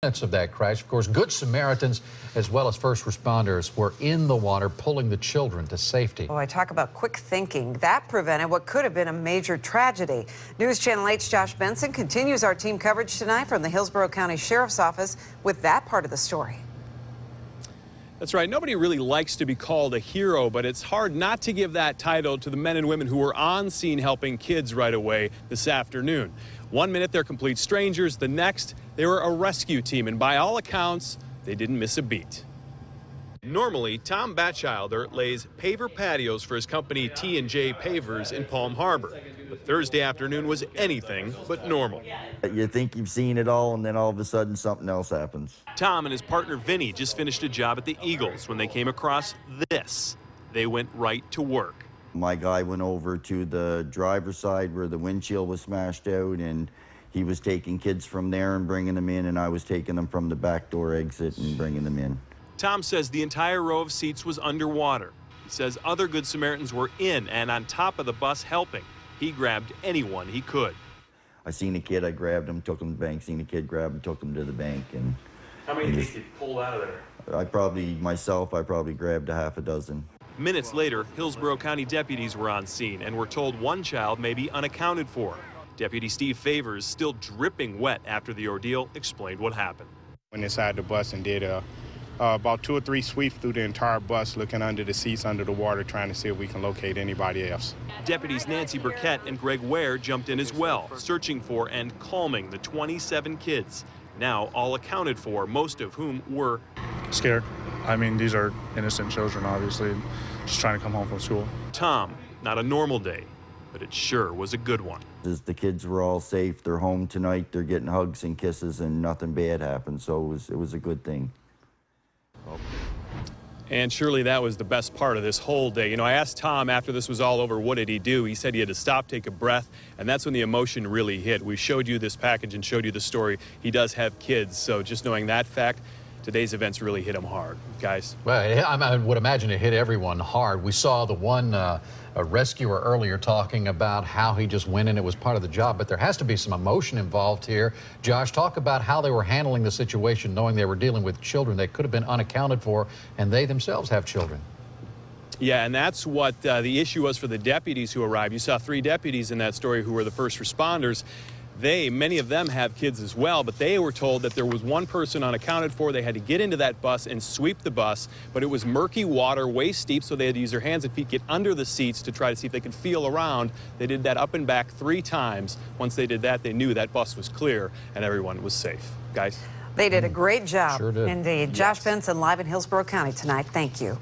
Minutes of that crash. Of course, Good Samaritans as well as first responders were in the water pulling the children to safety. Oh, I talk about quick thinking. That prevented what could have been a major tragedy. News Channel 8's Josh Benson continues our team coverage tonight from the Hillsborough County Sheriff's Office with that part of the story. That's right. Nobody really likes to be called a hero, but it's hard not to give that title to the men and women who were on scene helping kids right away this afternoon. 1 minute they're complete strangers, the next they were a rescue team, and by all accounts, they didn't miss a beat. Normally, Tom Batchilder lays paver patios for his company T&J Pavers in Palm Harbor. But Thursday afternoon was anything but normal. You think you've seen it all, and then all of a sudden something else happens. Tom and his partner Vinny just finished a job at the Eagles when they came across this. They went right to work. My guy went over to the driver's side where the windshield was smashed out, and he was taking kids from there and bringing them in, and I was taking them from the back door exit and bringing them in. Tom says the entire row of seats was underwater. He says other Good Samaritans were in and on top of the bus helping. He grabbed anyone he could. I seen a kid, I grabbed him, took him to the bank. Seen a kid, grabbed him, took him to the bank. And how many did you pull out of there? I probably grabbed a half a dozen. Minutes later, Hillsborough County deputies were on scene and were told one child may be unaccounted for. Deputy Steve Favors, still dripping wet after the ordeal, explained what happened. Went inside the bus and did about 2 or 3 sweeps through the entire bus, looking under the seats, under the water, trying to see if we can locate anybody else. Deputies Nancy Burkett and Greg Ware jumped in as well, searching for and calming the 27 kids, now all accounted for, most of whom were scared. I mean, these are innocent children, obviously, just trying to come home from school. Tom, not a normal day, but it sure was a good one. The kids were all safe. They're home tonight. They're getting hugs and kisses, and nothing bad happened, so it was a good thing. And surely that was the best part of this whole day. You know, I asked Tom after this was all over, what did he do? He said he had to stop, take a breath, and that's when the emotion really hit. We showed you this package and showed you the story. He does have kids, so just knowing that fact, today's events really hit him hard, guys. Well, I would imagine it hit everyone hard. We saw the one a rescuer earlier talking about how he just went in. It was part of the job, but there has to be some emotion involved here. Josh, talk about how they were handling the situation, knowing they were dealing with children they could have been unaccounted for, and they themselves have children. Yeah, and that's what the issue was for the deputies who arrived. You saw 3 deputies in that story who were the first responders. Many of them have kids as well, but they were told that there was one person unaccounted for. They had to get into that bus and sweep the bus, but it was murky water, waist deep, so they had to use their hands and feet, get under the seats to try to see if they could feel around. They did that up and back 3 times. Once they did that, they knew that bus was clear and everyone was safe. Guys? They did a great job. Sure did. Indeed. Josh Benson live in Hillsborough County tonight. Thank you.